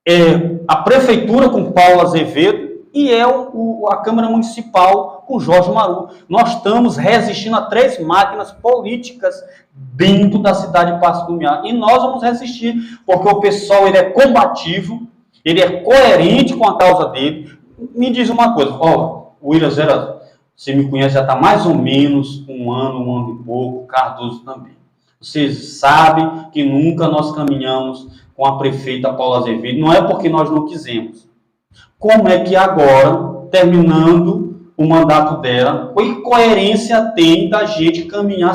é a Prefeitura, com Paulo Azevedo, e a Câmara Municipal, com Jorge Maru. Nós estamos resistindo a três máquinas políticas dentro da cidade de Passo do Lumiar. E nós vamos resistir, porque o pessoal ele é combativo, ele é coerente com a causa dele. Me diz uma coisa, o William Zera, você me conhece já está mais ou menos um ano e pouco, Cardoso também. Vocês sabem que nunca nós caminhamos com a prefeita Paula Azevedo, não é porque nós não quisemos. Como é que agora, terminando o mandato dela, que coerência tem da gente caminhar?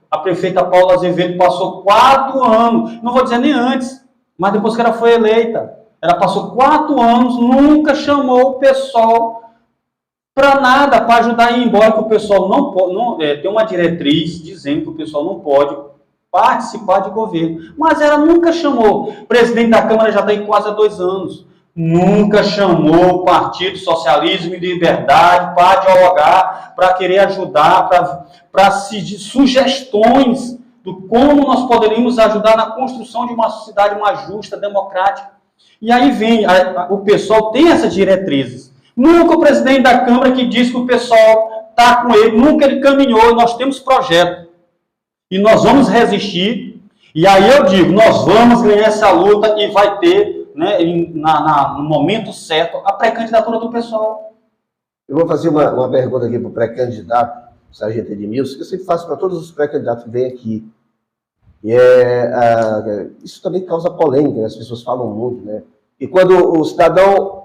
A prefeita Paula Azevedo passou 4 anos, não vou dizer nem antes, mas depois que ela foi eleita, ela passou 4 anos, nunca chamou o pessoal para nada, para ajudar a ir embora, que o pessoal não pode, tem uma diretriz dizendo que o pessoal não pode participar de governo. Mas ela nunca chamou. O presidente da Câmara já está aí quase há 2 anos. Nunca chamou o Partido Socialismo e Liberdade para dialogar, para querer ajudar, para sugestões de como nós poderíamos ajudar na construção de uma sociedade mais justa, democrática. E aí vem, o pessoal tem essas diretrizes. Nunca o presidente da Câmara que diz que o pessoal está com ele, nunca ele caminhou, nós temos projeto. E nós vamos resistir. E aí eu digo, nós vamos ganhar essa luta e vai ter, né, no momento certo, a pré-candidatura do pessoal. Eu vou fazer uma pergunta aqui para o pré-candidato, o sargento Edmilson, que eu sempre faço para todos os pré-candidatos que vêm aqui. E isso também causa polêmica, né? As pessoas falam muito, né? E quando o cidadão,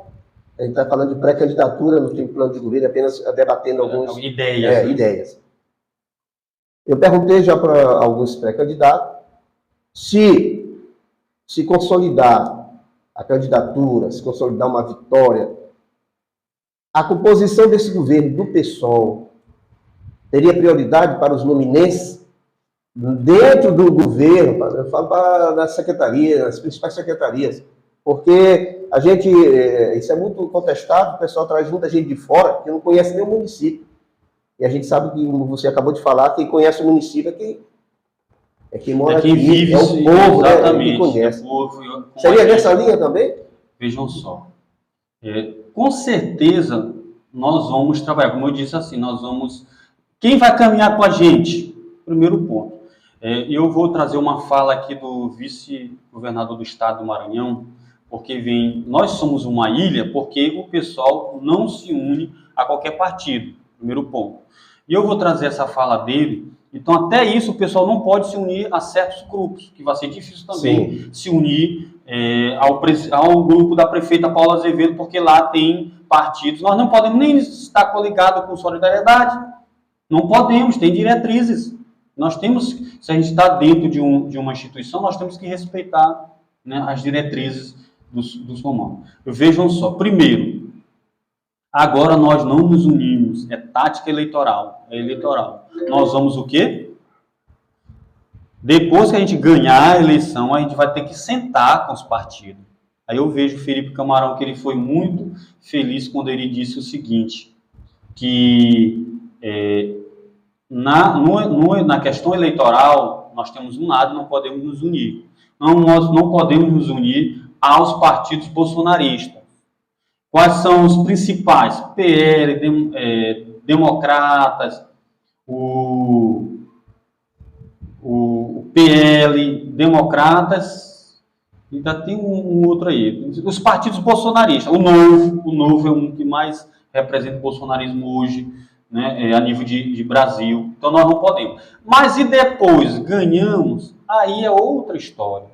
a gente está falando de pré-candidatura, não tem plano de governo, apenas debatendo algumas ideias. Eu perguntei já para alguns pré-candidatos se consolidar a candidatura, se consolidar uma vitória, a composição desse governo do PSOL teria prioridade para os luminenses? dentro do governo, eu falo das secretarias, as principais secretarias, porque a gente, isso é muito contestado, o pessoal traz muita gente de fora que não conhece nem o município. E a gente sabe que, como você acabou de falar, quem conhece o município é quem mora quem aqui, vive, é o povo, exatamente, né, que conhece. o povo, Seria nessa linha também? Vejam só, com certeza nós vamos trabalhar, como eu disse assim, nós vamos... Quem vai caminhar com a gente? Primeiro ponto. Eu vou trazer uma fala aqui do vice-governador do estado do Maranhão, porque nós somos uma ilha, porque o pessoal não se une a qualquer partido, primeiro ponto. E eu vou trazer essa fala dele, então até isso o pessoal não pode se unir a certos grupos, que vai ser difícil também se unir ao grupo da prefeita Paula Azevedo, porque lá tem partidos, nós não podemos nem estar coligados com Solidariedade, não podemos, tem diretrizes. Nós temos, se a gente está dentro de uma instituição, nós temos que respeitar, né, as diretrizes dos comandos. Vejam só, primeiro, agora nós não nos unimos, é tática eleitoral, Nós vamos o quê? Depois que a gente ganhar a eleição, a gente vai ter que sentar com os partidos. Aí eu vejo o Felipe Camarão, que ele foi muito feliz quando ele disse o seguinte, que na questão eleitoral, nós temos um lado, não podemos nos unir. Nós não podemos nos unir aos partidos bolsonaristas. Quais são os principais? PL, Democratas, o PL, Democratas, ainda tem um outro aí. Os partidos bolsonaristas. O Novo é um que mais representa o bolsonarismo hoje, né, a nível de Brasil. Então nós não podemos. Mas e depois ganhamos? Aí é outra história.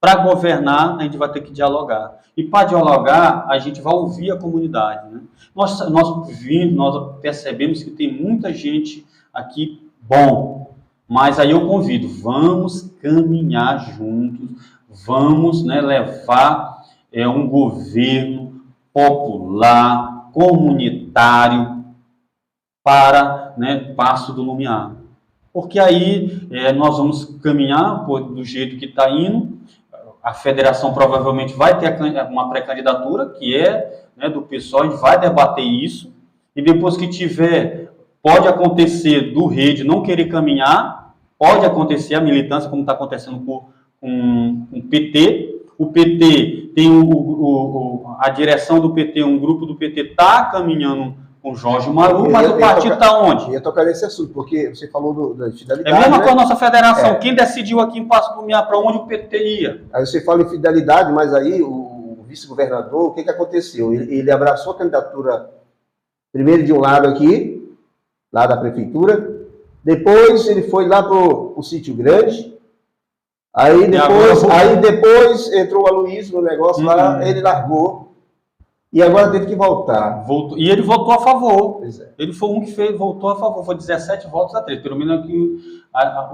Para governar, a gente vai ter que dialogar. E para dialogar, a gente vai ouvir a comunidade. Né? Nós percebemos que tem muita gente aqui bom. Mas aí eu convido, vamos caminhar juntos, vamos, né, levar um governo popular, comunitário, para, né, Paço do Lumiar. Porque aí nós vamos caminhar do jeito que está indo. A federação provavelmente vai ter uma pré-candidatura, que né, do PSOL, a gente vai debater isso. E depois que tiver, pode acontecer do Rede não querer caminhar, pode acontecer a militância, como está acontecendo com o PT. O PT tem a direção do PT, um grupo do PT está caminhando com Jorge Maru, mas o partido está onde? Eu ia tocar nesse assunto, porque você falou da fidelidade. É mesmo, né? Com a nossa federação. Quem decidiu aqui em Paço do Lumiar para onde o PT ia? Aí você fala em fidelidade, mas aí o vice-governador, o que aconteceu? Ele abraçou a candidatura, primeiro de um lado aqui, lá da prefeitura, depois ele foi lá para o Sítio Grande, aí depois entrou o Aloysio no negócio lá, ele largou. E agora teve que voltar. E ele votou a favor. Pois é. Ele foi um que votou a favor. Foi 17 votos a 3. Pelo menos é o que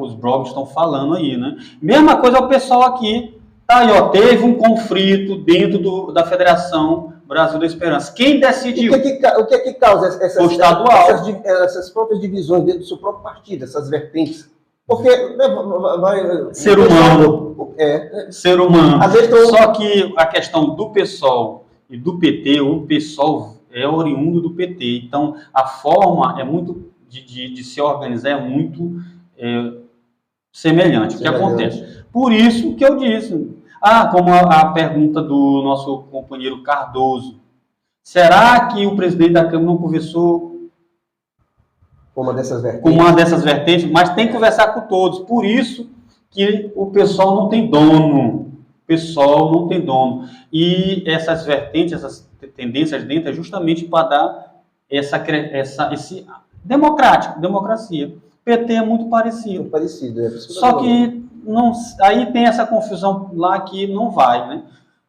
os blogs estão falando aí, né? Mesma coisa o pessoal aqui. Tá aí, ó. Teve um conflito dentro da Federação Brasil da Esperança. Quem decidiu? O que é que causa essas próprias divisões dentro do seu próprio partido, essas vertentes? Porque ser humano. Ser humano. Às vezes Só que a questão do PSOL e do PT, o PSOL é oriundo do PT. Então, a forma de se organizar é muito semelhante. O que acontece? Por isso que eu disse. Como a pergunta do nosso companheiro Cardoso. Será que o presidente da Câmara não conversou com uma dessas vertentes? Mas tem que conversar com todos. Por isso que o pessoal não tem dono. E essas vertentes, essas tendências dentro é justamente para dar esse democracia. PT é muito parecido. Muito parecido, Só que aí tem essa confusão lá que não vai, né?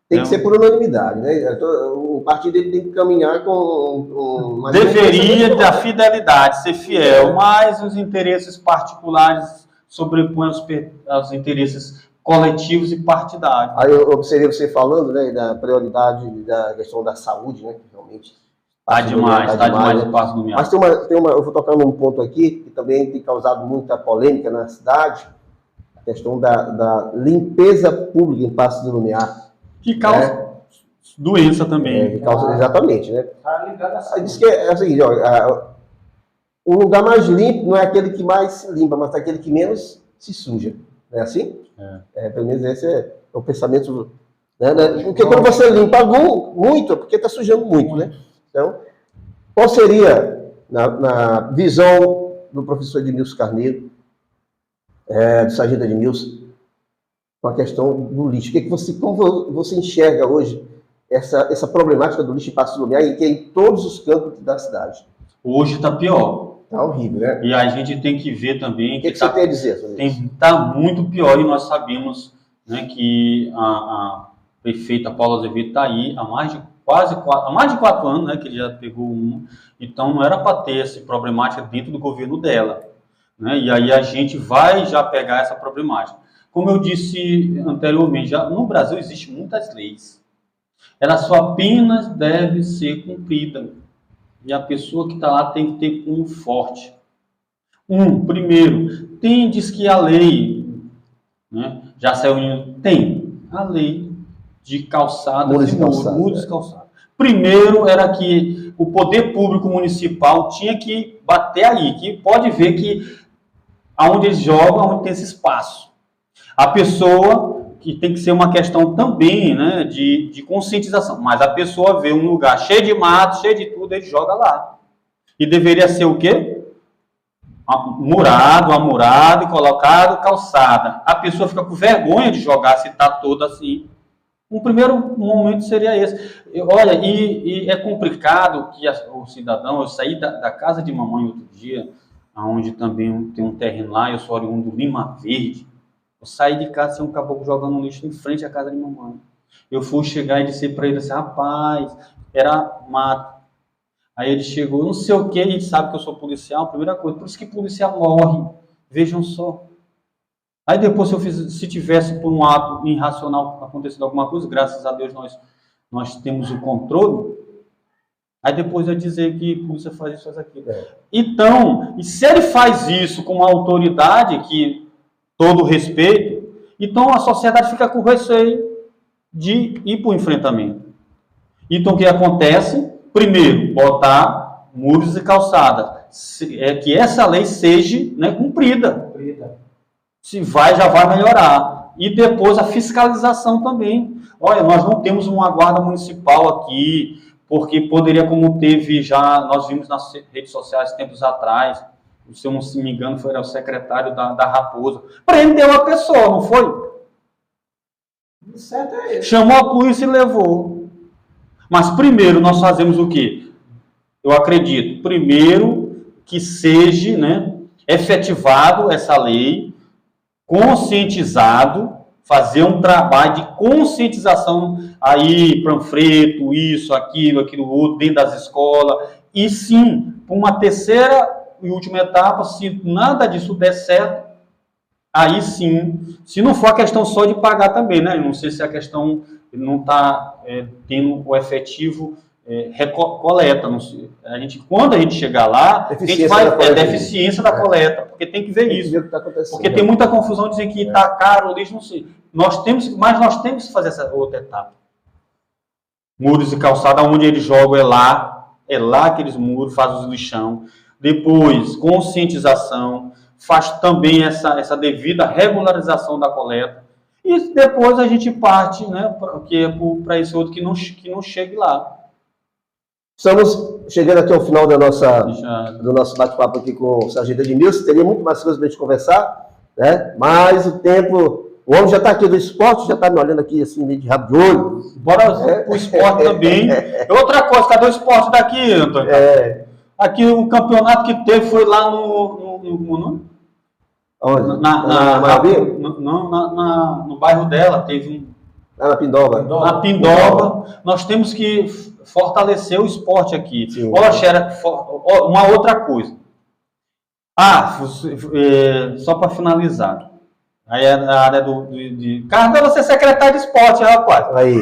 Tem que ser por unanimidade, né? O partido tem que caminhar com deveria da fidelidade, ser fiel, mas os interesses particulares sobrepõem aos interesses coletivos e partidários. Aí eu observei você falando, né, da prioridade da questão da saúde, né, que realmente Tá demais o passo do Lumiar. Mas eu vou tocar num ponto aqui que também tem causado muita polêmica na cidade, a questão da limpeza pública em Passo do Lumiar. Que causa doença também. Exatamente, né? Tá ligado assim. Diz que é o seguinte, o lugar mais limpo não é aquele que mais se limpa, mas é aquele que menos se suja. Não é assim? Pelo menos esse é o pensamento. Né? Porque quando você limpa muito, é porque está sujando muito, né? Então, qual seria, na visão do professor Edmilson Carneiro, do sargento Edmilson, com a questão do lixo? Como você enxerga hoje essa problemática do lixo em Passo do Lumiar, que é em todos os campos da cidade? Hoje está pior. Está horrível, né? E a gente tem que ver também... O que você tem a dizer sobre isso? Está muito pior, e nós sabemos, né, que a prefeita Paula Azevedo está aí há mais de 4 anos, né, que ele já pegou uma. Então não era para ter essa problemática dentro do governo dela, né? E aí a gente vai já pegar essa problemática. Como eu disse anteriormente, no Brasil existem muitas leis. Ela só apenas deve ser cumprida. E a pessoa que está lá tem que ter punho forte. Primeiro, diz que a lei, né, já saiu, tem a lei de calçadas e muros calçados. Primeiro era que o poder público municipal tinha que bater aí, que pode ver que aonde eles jogam, onde tem esse espaço. A pessoa, que tem que ser uma questão também, né, de conscientização, mas a pessoa vê um lugar cheio de mato, cheio de tudo, ele joga lá. E deveria ser o quê? Amurado e colocado calçada. A pessoa fica com vergonha de jogar se está toda assim. Um primeiro momento seria esse. Olha, e é complicado que o cidadão... Eu saí da casa de mamãe outro dia, onde também tem um terreno lá, eu sou oriundo do Lima Verde. Eu saí de casa sem um caboclo jogando lixo em frente à casa de mamãe. Eu fui chegar e disse para ele assim, rapaz, era mato. Aí ele chegou, não sei o que, ele sabe que eu sou policial, primeira coisa, por isso que policial morre, vejam só. Aí depois, se tivesse por um ato irracional acontecido alguma coisa, graças a Deus nós temos o controle, aí depois vai dizer que a polícia faz isso, faz aquilo. Então, e se ele faz isso com uma autoridade que todo respeito, então a sociedade fica com receio de ir para o enfrentamento. Então o que acontece? Primeiro, botar muros e calçadas. Que essa lei seja, né, cumprida. Se já vai melhorar. E depois a fiscalização também. Olha, nós não temos uma guarda municipal aqui, porque poderia, como teve já, nós vimos nas redes sociais tempos atrás, se eu não me engano, foi o secretário da Raposa, prendeu a pessoa, não foi? Certo é isso. Chamou a polícia e levou. Mas primeiro nós fazemos o quê? Eu acredito, primeiro que seja, né, efetivado essa lei, conscientizado, fazer um trabalho de conscientização aí, panfleto, isso, aquilo outro, dentro das escolas, e sim, uma terceira e última etapa, se nada disso der certo, aí sim, se não for a questão só de pagar também, né? Não sei se a questão não está tendo o efetivo coleta. Não sei. Quando a gente chegar lá, deficiência da coleta, porque tem que ver isso. Porque tem muita confusão dizer que está caro o lixo, não sei. Nós temos que fazer essa outra etapa. Muros e calçada, onde eles jogam é lá aqueles muros, faz os lixão. Depois, conscientização, faz também essa devida regularização da coleta. E depois a gente parte, né, para esse outro que não chegue lá. Estamos chegando aqui ao final do nosso bate-papo aqui com o sargento Edmilson. Teria muito mais coisas para a gente conversar, né? Mas o tempo... O homem já está aqui do esporte, já está me olhando aqui assim, meio de rabo de olho. Bora o esporte também. Outra coisa, cadê o esporte daqui, Antônio? Aqui o campeonato que teve foi lá no onde? No bairro dela, teve na Pindoba. Na Pindoba. Nós temos que fortalecer o esporte aqui. Sim. Uma outra coisa. Só para finalizar. Aí é a área de... Carlos, você é secretário de esporte, rapaz. Aí.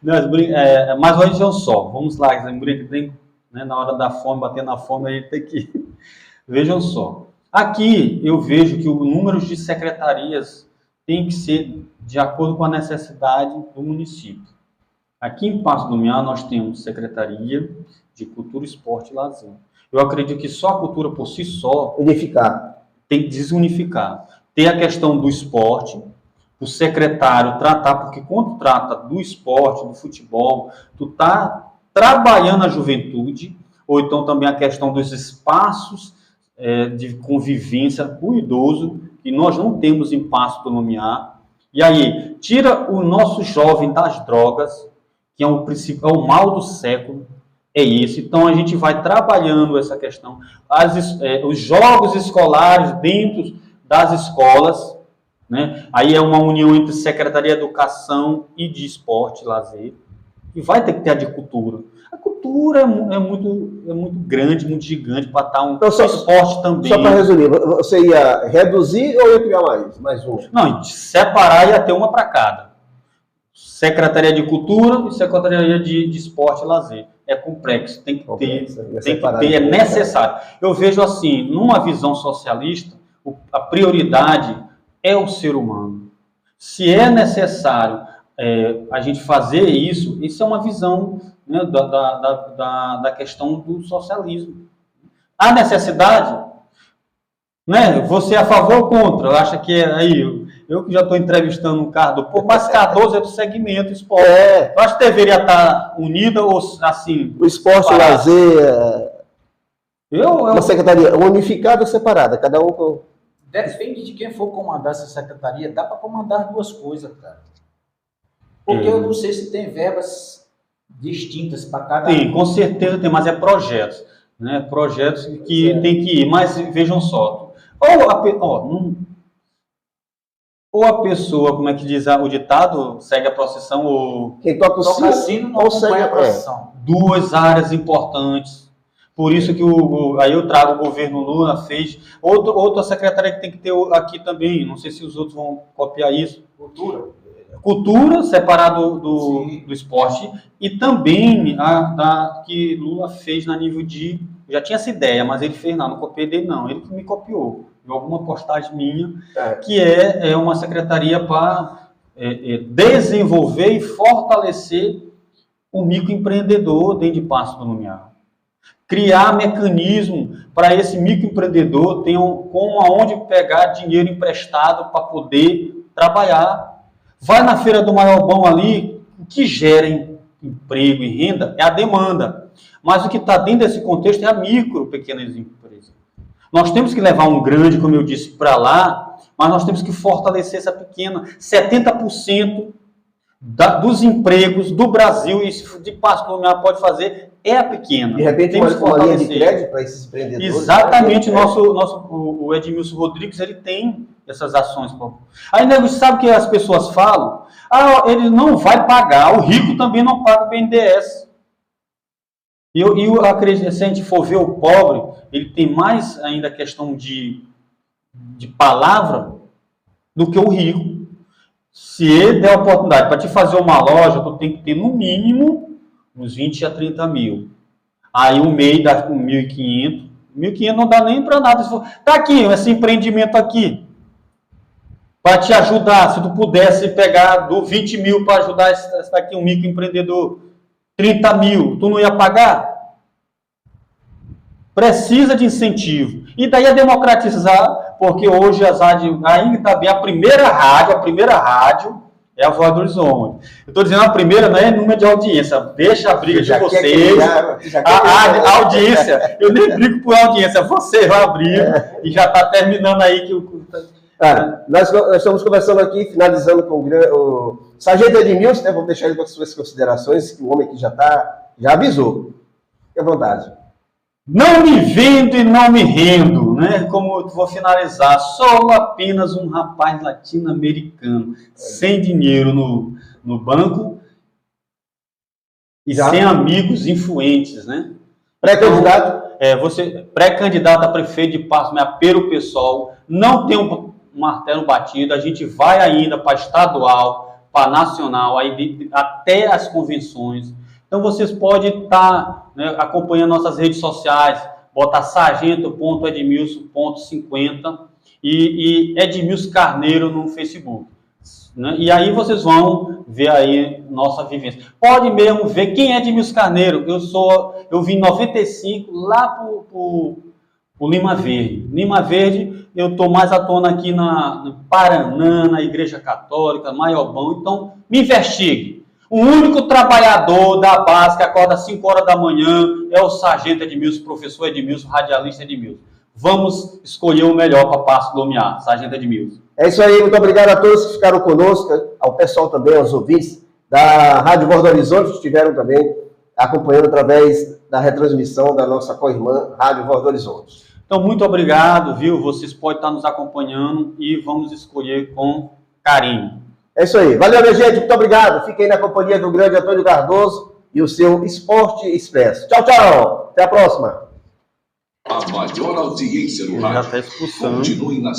Mas vejam só, vamos lá, né, na hora da fome, bater na fome, a gente tem que... Vejam só, aqui eu vejo que o número de secretarias tem que ser de acordo com a necessidade do município. Aqui em Paço do Lumiar nós temos Secretaria de Cultura, Esporte e Lazer. Eu acredito que só a cultura por si só... Unificar. Tem que desunificar. Tem a questão do esporte, o secretário tratar, porque quando trata do esporte, do futebol, tu tá trabalhando a juventude, ou então também a questão dos espaços de convivência com o idoso, que nós não temos em Paço do Lumiar. E aí, tira o nosso jovem das drogas, que é o mal do século, é esse. Então, a gente vai trabalhando essa questão. Os jogos escolares dentro das escolas, né? Aí é uma união entre Secretaria de Educação e de Esporte e Lazer. E vai ter que ter a de cultura. A cultura é muito grande, muito gigante, para estar Então, esporte também. Só para resumir, você ia reduzir ou ia criar mais um? Não, separar ia ter uma para cada. Secretaria de Cultura e Secretaria de Esporte e Lazer. É complexo, tem que ter, é necessário. Eu vejo assim, numa visão socialista, a prioridade é o ser humano. Se é necessário a gente fazer isso é uma visão, né, da questão do socialismo. A necessidade, né, você é a favor ou contra? Acha que eu que já estou entrevistando um cara do povo, mas Cardoso é do segmento esporte. Eu acho que deveria estar unida ou assim... O esporte, o lazer... Uma secretaria unificada ou separada? Cada um com... Depende de quem for comandar essa secretaria. Dá para comandar duas coisas, cara. Porque eu não sei se tem verbas distintas para cada... Tem, com certeza tem, mas é projetos. Né? Projetos que tem que ir. Mas vejam só. Ou a pessoa, como é que diz o ditado, segue a procissão, ou... Quem toca o sino não segue a procissão. Duas áreas importantes. Por isso que aí eu trago o governo Lula, fez... Outra secretaria que tem que ter aqui também, não sei se os outros vão copiar isso. Cultura, separado do esporte, e também que Lula fez na nível de... Já tinha essa ideia, mas ele fez não copiei dele não, ele que me copiou. Alguma postagem minha, que é uma secretaria para desenvolver e fortalecer o microempreendedor dentro de Paço do Lumiar. Criar mecanismo para esse microempreendedor ter aonde pegar dinheiro emprestado para poder trabalhar. Vai na Feira do Maiobão ali, o que gera emprego e renda é a demanda. Mas o que está dentro desse contexto é a pequenas empresas. Nós temos que levar um grande, como eu disse, para lá, mas nós temos que fortalecer essa pequena. 70% dos empregos do Brasil, e de Paço do Lumiar pode fazer, é a pequena. De repente, uma linha de crédito para esses empreendedores. Exatamente, o Edmilson Rodrigues, ele tem essas ações. Aí, nego, sabe o que as pessoas falam? Ele não vai pagar, o rico também não paga o BNDES. E eu acredito, se a gente for ver o pobre, ele tem mais ainda questão de palavra do que o rico. Se ele der a oportunidade para te fazer uma loja, tu tem que ter no mínimo uns 20 a 30 mil. Aí o MEI dá com 1.500. 1.500 não dá nem para nada. Tá aqui, esse empreendimento aqui. Para te ajudar, se tu pudesse pegar 20 mil para ajudar esse daqui, um microempreendedor, 30 mil, tu não ia pagar? Precisa de incentivo. E daí é democratizar, porque hoje as rádios, ainda está bem, a primeira rádio é a Voz do Horizonte. Eu estou dizendo a primeira, não é número de audiência, deixa a briga de vocês. A audiência, eu nem brigo por audiência, você vai abrir e já está terminando aí que nós estamos conversando aqui, finalizando com o Sargento Edmilson, né? Vamos deixar ele com as suas considerações, que o homem aqui já avisou. Fique à vontade. Não me vendo e não me rendo, né? Como eu vou finalizar, sou apenas um rapaz latino-americano, sem dinheiro no banco e sem amigos influentes, né? Pré-candidato? Você pré-candidato a prefeito de Paço, pelo PSOL, não tem um martelo batido, a gente vai ainda para estadual, para nacional, aí até as convenções. Então vocês podem estar, né, acompanhando nossas redes sociais, bota sargento.edmilson.50 e Edmilson Carneiro no Facebook. Né? E aí vocês vão ver aí nossa vivência. Pode mesmo ver quem é Edmilson Carneiro. Eu vim em 95 lá pro Lima Verde. Lima Verde, eu estou mais atuando aqui no Paraná, na Igreja Católica, Maiobão. Então, me investigue. O único trabalhador da base que acorda às 5 horas da manhã é o sargento Edmilson, professor Edmilson, radialista Edmilson. Vamos escolher o melhor para Passo do Lumiar, sargento Edmilson. É isso aí, muito obrigado a todos que ficaram conosco, ao pessoal também, aos ouvintes da Rádio Voz do Horizonte, que estiveram também acompanhando através da retransmissão da nossa co-irmã Rádio Voz do Horizonte. Então, muito obrigado, viu? Vocês podem estar nos acompanhando e vamos escolher com carinho. É isso aí. Valeu, minha gente. Muito obrigado. Fiquem na companhia do grande Antônio Cardoso e o seu Esporte Expresso. Tchau, tchau. Até a próxima. A maior audiência no rádio. Já está expulsando. Continue na